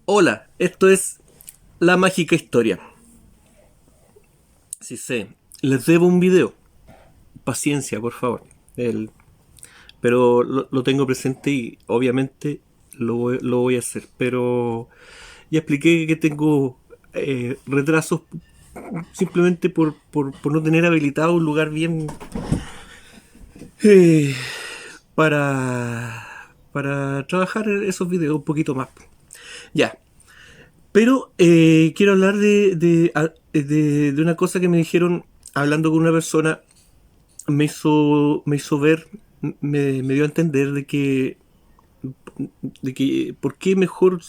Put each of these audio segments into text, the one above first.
Hola, esto es La Mágica Historia. Sí sé, les debo un video. Paciencia, por favor. El- pero lo tengo presente y obviamente lo voy a hacer. Pero ya expliqué que tengo retrasos simplemente por no tener habilitado un lugar bien eh, para trabajar esos videos un poquito más. Ya, pero quiero hablar de una cosa que me dijeron hablando con una persona. Me hizo ver, me dio a entender de que por qué mejor,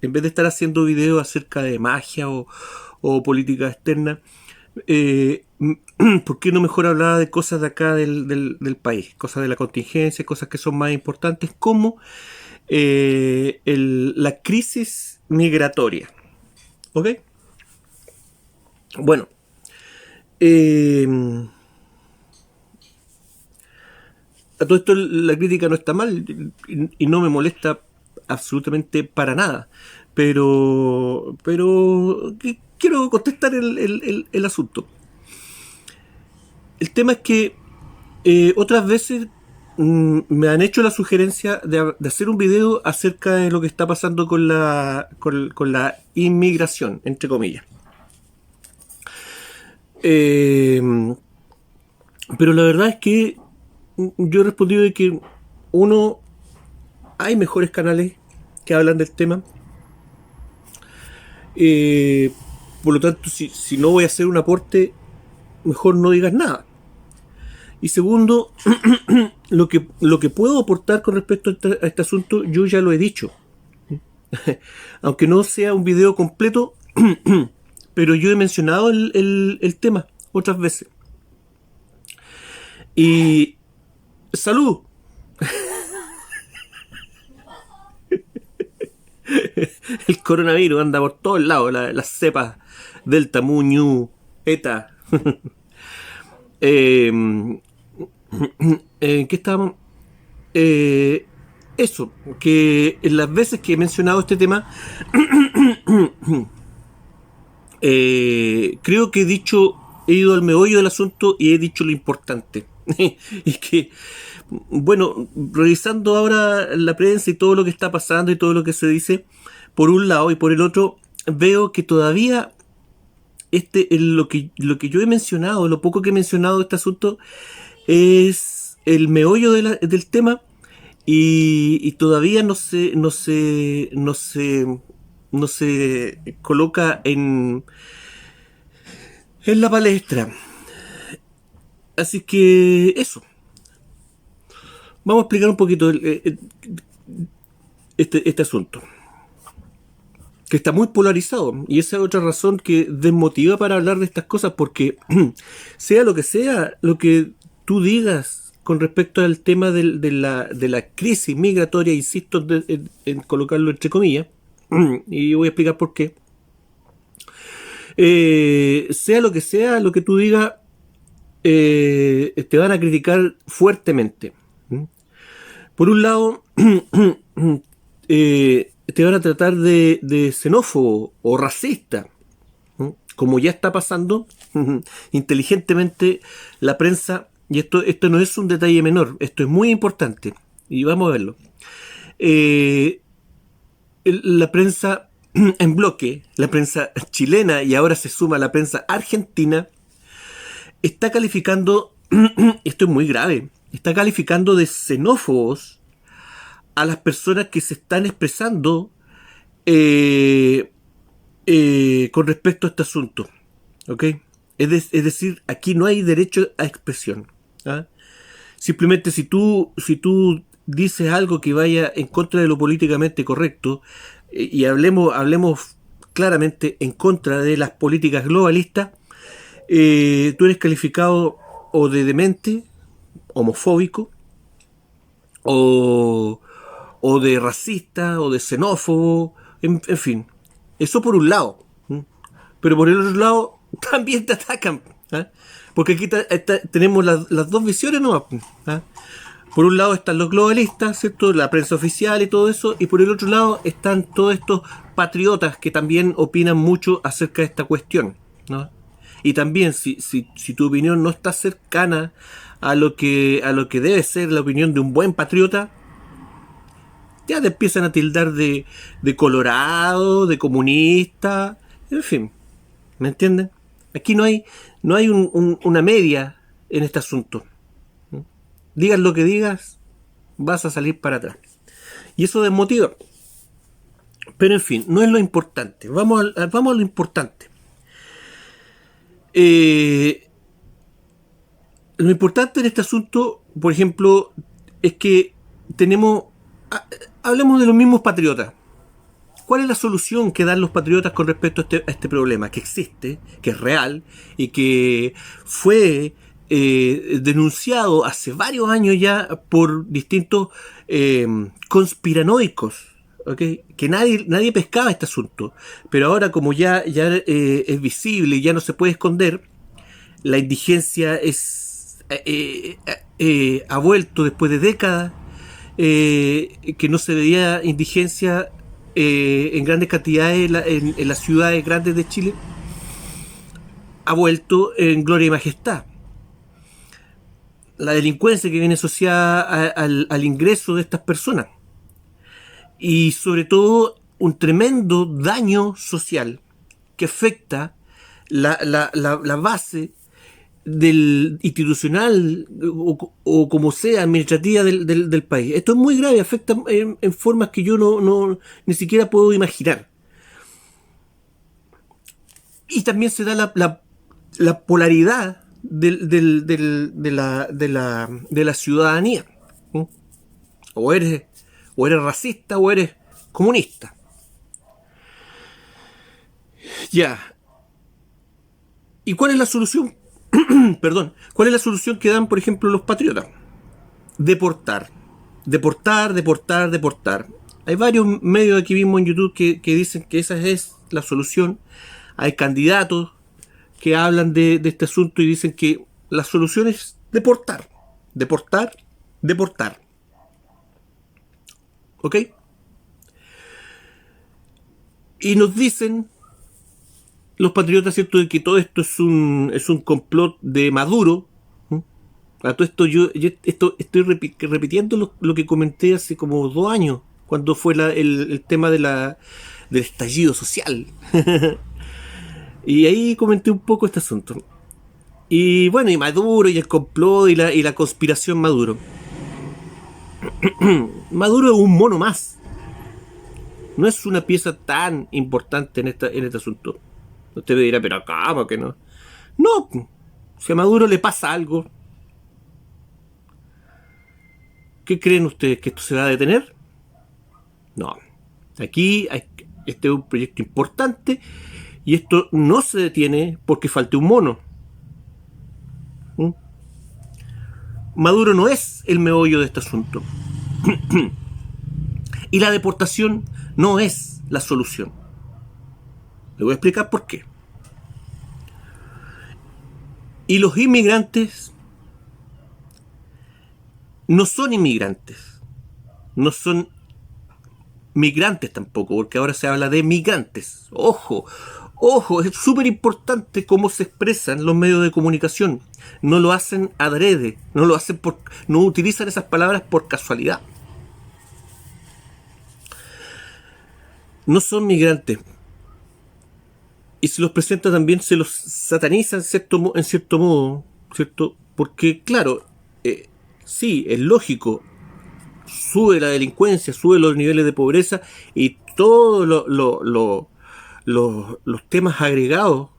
en vez de estar haciendo videos acerca de magia o política externa, ¿por qué no mejor hablaba de cosas de acá del país? Cosas de la contingencia, cosas que son más importantes, como la crisis migratoria. ¿Ok? Bueno, eh, a todo esto la crítica no está mal y no me molesta absolutamente para nada. Pero quiero contestar el asunto. El tema es que otras veces me han hecho la sugerencia de hacer un video acerca de lo que está pasando con la inmigración, entre comillas. Eh, pero la verdad es que yo he respondido de que uno, hay mejores canales que hablan del tema. Eh, por lo tanto, si no voy a hacer un aporte, mejor no digas nada. Y segundo, lo que puedo aportar con respecto a este asunto, yo ya lo he dicho. Aunque no sea un video completo, pero yo he mencionado el tema otras veces. Y salud, el coronavirus anda por todos lados, las cepas Delta, Mu, Ñu, Eta. Eh, ¿En qué estábamos? Eh, Eso, que en las veces que he mencionado este tema, creo que he ido al meollo del asunto y he dicho lo importante. Y que, bueno, revisando ahora la prensa y todo lo que está pasando y todo lo que se dice, por un lado y por el otro, veo que todavía lo que yo he mencionado, lo poco que he mencionado de este asunto, es el meollo del tema y todavía no se coloca en la palestra. Así que eso. Vamos a explicar un poquito este asunto, que está muy polarizado. Y esa es otra razón que desmotiva para hablar de estas cosas, porque sea lo que tú digas con respecto al tema de la crisis migratoria, insisto en colocarlo entre comillas, y voy a explicar por qué. Sea lo que tú digas, te van a criticar fuertemente. Por un lado, te van a tratar de xenófobo o racista, como ya está pasando. Inteligentemente la prensa, y esto no es un detalle menor, esto es muy importante, y vamos a verlo. Eh, la prensa en bloque, la prensa chilena y ahora se suma la prensa argentina, está calificando, esto es muy grave, está calificando de xenófobos a las personas que se están expresando eh, con respecto a este asunto. ¿Ok? Es decir, aquí no hay derecho a expresión. ¿Ah? Simplemente si tú dices algo que vaya en contra de lo políticamente correcto, y hablemos claramente en contra de las políticas globalistas, tú eres calificado o de demente, homofóbico, o, o de racista, o de xenófobo, en fin. Eso por un lado. Pero por el otro lado, también te atacan. ¿Ah? Porque aquí tenemos las dos visiones, ¿no? ¿Ah? Por un lado están los globalistas, ¿cierto? La prensa oficial y todo eso, y por el otro lado están todos estos patriotas que también opinan mucho acerca de esta cuestión, ¿no? Y también, si tu opinión no está cercana a lo que debe ser la opinión de un buen patriota, ya te empiezan a tildar de colorado, de comunista, en fin, ¿me entienden? Aquí no hay una media en este asunto. Digas lo que digas, vas a salir para atrás. Y eso desmotiva. Pero en fin, no es lo importante. Vamos a lo importante. Lo importante en este asunto, por ejemplo, es que tenemos... Hablemos de los mismos patriotas. ¿Cuál es la solución que dan los patriotas con respecto a este problema? Que existe, que es real y que fue denunciado hace varios años ya por distintos conspiranoicos, ¿okay? Que nadie pescaba este asunto. Pero ahora, como ya es visible y ya no se puede esconder, la indigencia ha vuelto después de décadas que no se veía indigencia en grandes cantidades en las ciudades grandes de Chile, ha vuelto en gloria y majestad. La delincuencia que viene asociada al ingreso de estas personas y sobre todo un tremendo daño social que afecta la base del institucional o como sea administrativa del país. Esto es muy grave, afecta en formas que yo no ni siquiera puedo imaginar. Y también se da la polaridad de la ciudadanía. ¿Sí? O eres racista o eres comunista. Ya. ¿Y cuál es la solución? Perdón, ¿cuál es la solución que dan, por ejemplo, los patriotas? Deportar. Hay varios medios aquí mismo en YouTube que dicen que esa es la solución. Hay candidatos que hablan de este asunto y dicen que la solución es deportar. ¿Ok? Y nos dicen los patriotas, ¿cierto?, de que todo esto es un complot de Maduro. A todo esto yo estoy repitiendo lo que comenté hace como 2 años, cuando fue el tema del estallido social. Y ahí comenté un poco este asunto. Y bueno, y Maduro y el complot y la conspiración Maduro. Maduro es un mono más. No es una pieza tan importante en este asunto. Usted me dirá, pero acá, ¿por qué no? No, si a Maduro le pasa algo, ¿qué creen ustedes? ¿Que esto se va a detener? No. Aquí este es un proyecto importante y esto no se detiene porque falte un mono. ¿Mm? Maduro no es el meollo de este asunto. Y la deportación no es la solución. Le voy a explicar por qué. Y los inmigrantes no son inmigrantes. No son migrantes tampoco, porque ahora se habla de migrantes. Ojo, es súper importante cómo se expresan los medios de comunicación. No lo hacen adrede, no utilizan esas palabras por casualidad. No son migrantes. Y se los presenta también, se los sataniza en cierto modo, ¿cierto? Porque, claro, sí, es lógico, sube la delincuencia, sube los niveles de pobreza y todos los temas agregados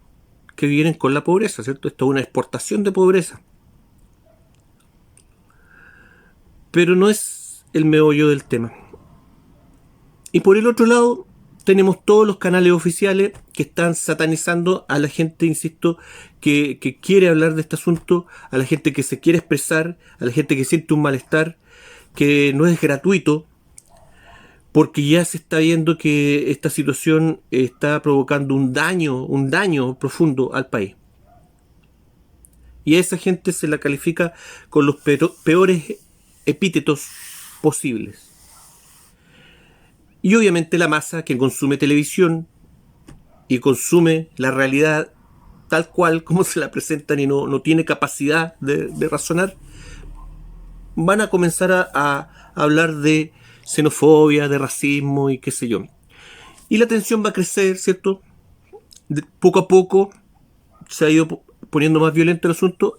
que vienen con la pobreza, ¿cierto? Esto es una exportación de pobreza. Pero no es el meollo del tema. Y por el otro lado, tenemos todos los canales oficiales que están satanizando a la gente, insisto, que quiere hablar de este asunto, a la gente que se quiere expresar, a la gente que siente un malestar, que no es gratuito, porque ya se está viendo que esta situación está provocando un daño profundo al país. Y a esa gente se la califica con los peores epítetos posibles. Y obviamente la masa que consume televisión y consume la realidad tal cual como se la presentan y no tiene capacidad de razonar, van a comenzar a hablar de xenofobia, de racismo y qué sé yo. Y la tensión va a crecer, ¿cierto? Poco a poco se ha ido poniendo más violento el asunto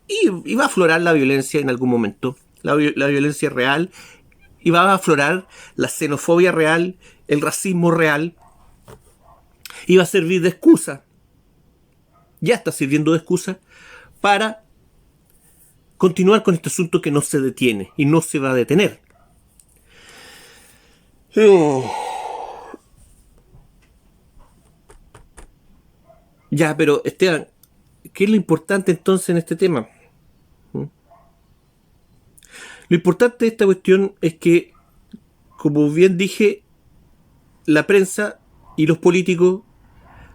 y va a aflorar la violencia en algún momento. La violencia real, y va a aflorar la xenofobia real, el racismo real, y va a servir de excusa. Ya está sirviendo de excusa para continuar con este asunto que no se detiene y no se va a detener. Ya, pero Esteban, ¿qué es lo importante entonces en este tema? Lo importante de esta cuestión es que, como bien dije, la prensa y los políticos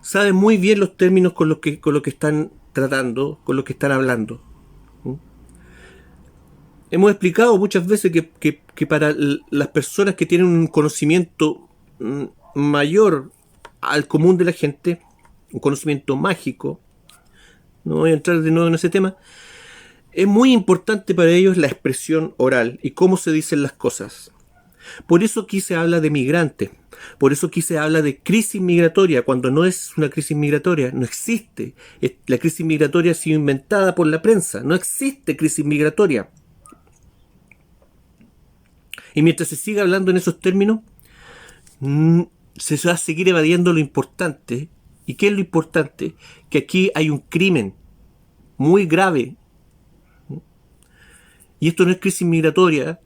saben muy bien los términos con los que están tratando, con los que están hablando. Hemos explicado muchas veces que para las personas que tienen un conocimiento mayor al común de la gente, un conocimiento mágico, no voy a entrar de nuevo en ese tema, es muy importante para ellos la expresión oral y cómo se dicen las cosas. Por eso aquí se habla de migrantes, por eso aquí se habla de crisis migratoria, cuando no es una crisis migratoria, no existe. La crisis migratoria ha sido inventada por la prensa, no existe crisis migratoria. Y mientras se siga hablando en esos términos, se va a seguir evadiendo lo importante. ¿Y qué es lo importante? Que aquí hay un crimen muy grave. Y esto no es crisis migratoria,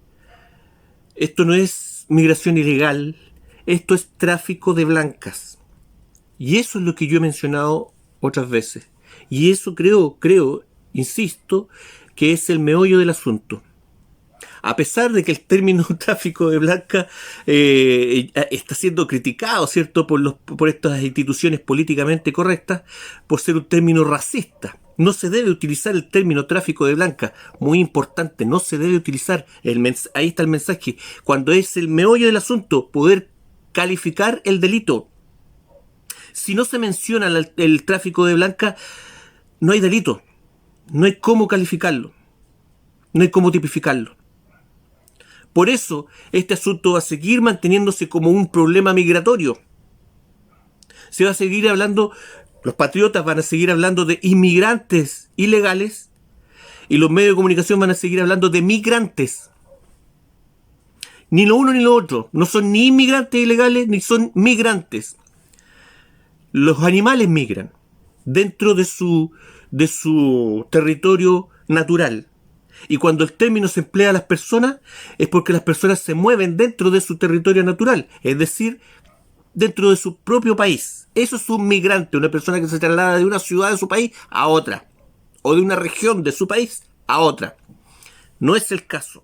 esto no es migración ilegal, esto es tráfico de blancas. Y eso es lo que yo he mencionado otras veces. Y eso creo, insisto, que es el meollo del asunto. A pesar de que el término tráfico de blancas está siendo criticado, ¿cierto?, por estas instituciones políticamente correctas, por ser un término racista. No se debe utilizar el término tráfico de blancas. Muy importante, no se debe utilizar. Ahí está el mensaje. Cuando es el meollo del asunto, poder calificar el delito. Si no se menciona el tráfico de blancas, no hay delito. No hay cómo calificarlo. No hay cómo tipificarlo. Por eso, este asunto va a seguir manteniéndose como un problema migratorio. Se va a seguir hablando, los patriotas van a seguir hablando de inmigrantes ilegales y los medios de comunicación van a seguir hablando de migrantes. Ni lo uno ni lo otro. No son ni inmigrantes ilegales ni son migrantes. Los animales migran dentro de su territorio natural. Y cuando el término se emplea a las personas, es porque las personas se mueven dentro de su territorio natural, es decir, dentro de su propio país. Eso es un migrante, una persona que se traslada de una ciudad de su país a otra, o de una región de su país a otra. No es el caso.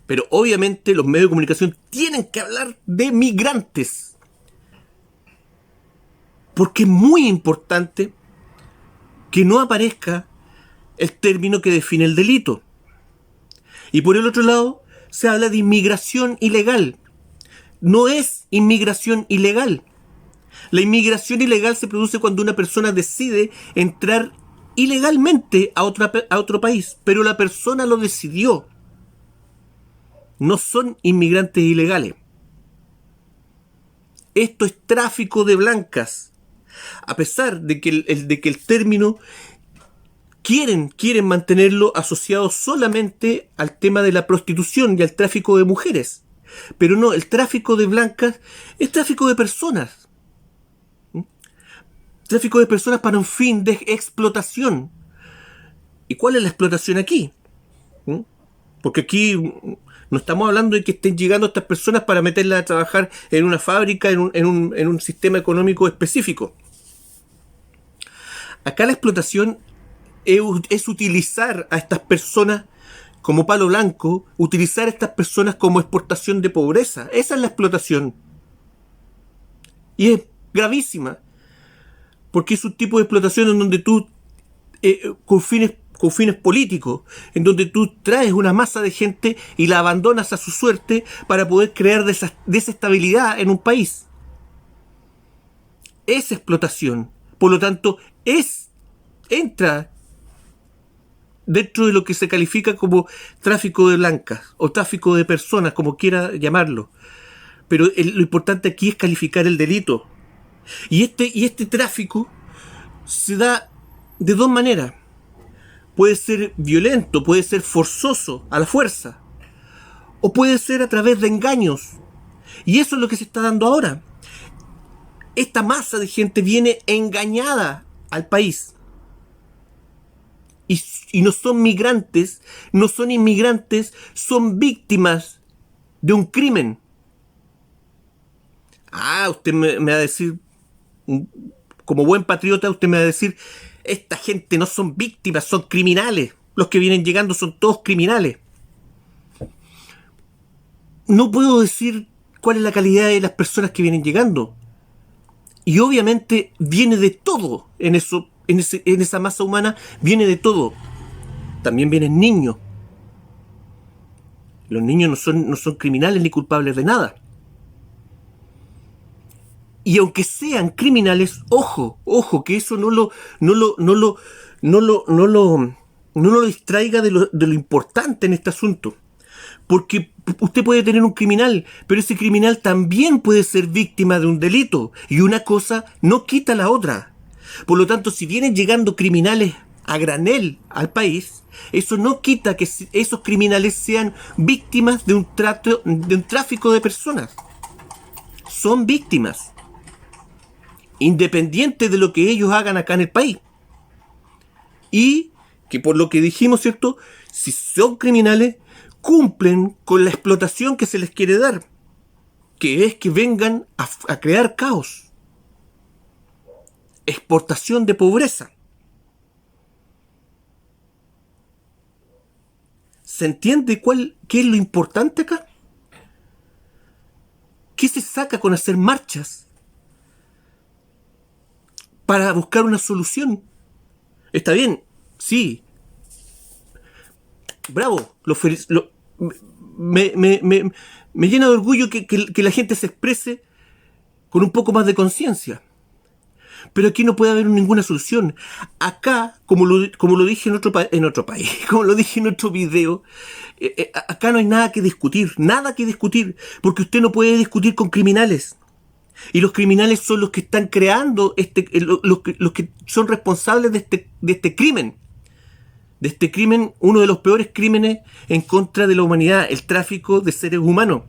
Pero obviamente los medios de comunicación tienen que hablar de migrantes. Porque es muy importante que no aparezca el término que define el delito. Y por el otro lado, se habla de inmigración ilegal. No es inmigración ilegal. La inmigración ilegal se produce cuando una persona decide entrar ilegalmente a otro país, pero la persona lo decidió. No son inmigrantes ilegales. Esto es tráfico de blancas. A pesar de que el término quieren mantenerlo asociado solamente al tema de la prostitución y al tráfico de mujeres. Pero no, el tráfico de blancas es tráfico de personas. Tráfico de personas para un fin de explotación. ¿Y cuál es la explotación aquí? Porque aquí no estamos hablando de que estén llegando estas personas para meterlas a trabajar en una fábrica, en un sistema económico específico. Acá la explotación es utilizar a estas personas como palo blanco, utilizar a estas personas como exportación de pobreza. Esa es la explotación. Y es gravísima, porque es un tipo de explotación en donde tú, con fines con fines políticos, en donde tú traes una masa de gente y la abandonas a su suerte para poder crear desestabilidad en un país. Es explotación. Por lo tanto, entra dentro de lo que se califica como tráfico de blancas o tráfico de personas, como quiera llamarlo. Pero lo importante aquí es calificar el delito. Y este tráfico se da de dos maneras. Puede ser violento, puede ser forzoso, a la fuerza, o puede ser a través de engaños. Y eso es lo que se está dando ahora. Esta masa de gente viene engañada al país. Y no son migrantes, no son inmigrantes, son víctimas de un crimen. Usted me va a decir, como buen patriota, usted me va a decir, esta gente no son víctimas, son criminales. Los que vienen llegando son todos criminales. No puedo decir cuál es la calidad de las personas que vienen llegando. Y obviamente viene de todo en esa masa humana, viene de todo. También vienen niños. Los niños no son criminales ni culpables de nada. Y aunque sean criminales, ojo, que eso no lo distraiga de lo importante en este asunto. Porque usted puede tener un criminal, pero ese criminal también puede ser víctima de un delito. Y una cosa no quita la otra. Por lo tanto, si vienen llegando criminales a granel al país, eso no quita que esos criminales sean víctimas de un tráfico de personas. Son víctimas, independiente de lo que ellos hagan acá en el país. Y que por lo que dijimos, ¿cierto? Si son criminales, cumplen con la explotación que se les quiere dar, que es que vengan a crear caos, exportación de pobreza. ¿Se entiende qué es lo importante acá? ¿Qué se saca con hacer marchas para buscar una solución? Está bien, sí. Bravo, me llena de orgullo que la gente se exprese con un poco más de conciencia. Pero aquí no puede haber ninguna solución. Acá, como lo dije en otro país, como lo dije en otro video, acá no hay nada que discutir, porque usted no puede discutir con criminales. Y los criminales son los que están creando los que son responsables de este crimen. De este crimen, uno de los peores crímenes en contra de la humanidad, el tráfico de seres humanos.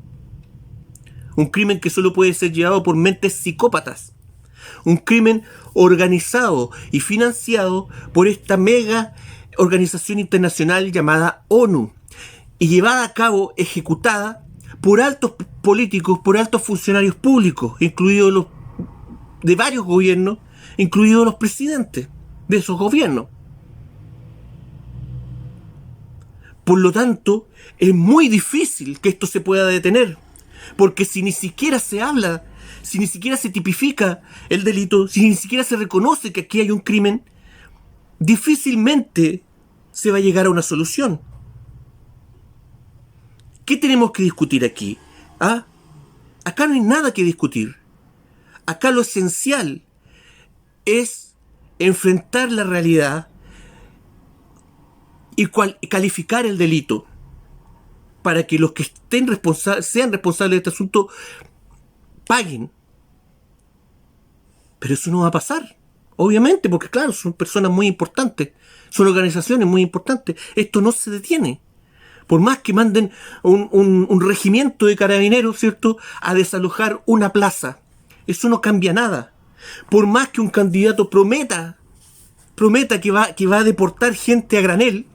Un crimen que solo puede ser llevado por mentes psicópatas. Un crimen organizado y financiado por esta mega organización internacional llamada ONU y llevada a cabo, ejecutada por altos políticos, por altos funcionarios públicos, incluidos los de varios gobiernos, incluidos los presidentes de esos gobiernos. Por lo tanto, es muy difícil que esto se pueda detener, porque si ni siquiera se habla, si ni siquiera se tipifica el delito, si ni siquiera se reconoce que aquí hay un crimen, difícilmente se va a llegar a una solución. ¿Qué tenemos que discutir aquí? Acá no hay nada que discutir. Acá lo esencial es enfrentar la realidad y calificar el delito para que los que sean responsables de este asunto paguen. Pero eso no va a pasar, obviamente, porque claro, son personas muy importantes, son organizaciones muy importantes. Esto no se detiene. Por más que manden un regimiento de carabineros, ¿cierto?, a desalojar una plaza, eso no cambia nada. Por más que un candidato prometa que va a deportar gente a granel,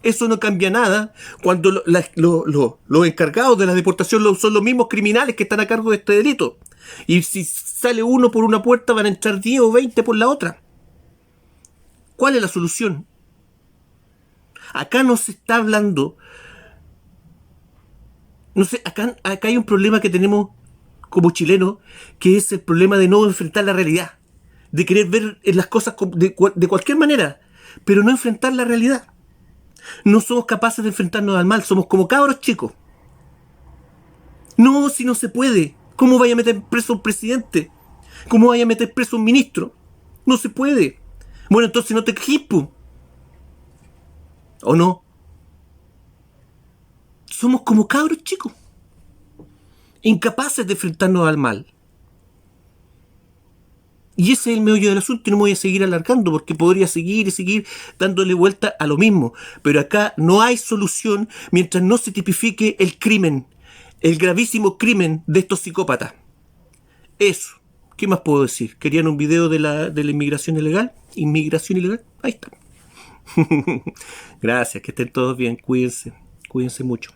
eso no cambia nada cuando los encargados de la deportación son los mismos criminales que están a cargo de este delito. Y si sale uno por una puerta, van a entrar 10 o 20 por la otra. ¿Cuál es la solución? Acá no se está hablando. No sé, acá hay un problema que tenemos como chilenos, que es el problema de no enfrentar la realidad, de querer ver las cosas de cualquier manera, pero no enfrentar la realidad. No somos capaces de enfrentarnos al mal, somos como cabros chicos. No, si no se puede. ¿Cómo vaya a meter preso a un presidente? ¿Cómo vaya a meter preso a un ministro? No se puede. Bueno, entonces no te quejes, po. ¿O no? Somos como cabros chicos, incapaces de enfrentarnos al mal. Y ese es el meollo del asunto y no me voy a seguir alargando porque podría seguir y seguir dándole vuelta a lo mismo. Pero acá no hay solución mientras no se tipifique el crimen, el gravísimo crimen de estos psicópatas. Eso. ¿Qué más puedo decir? ¿Querían un video de la inmigración ilegal? ¿Inmigración ilegal? Ahí está. Gracias, que estén todos bien. Cuídense. Cuídense mucho.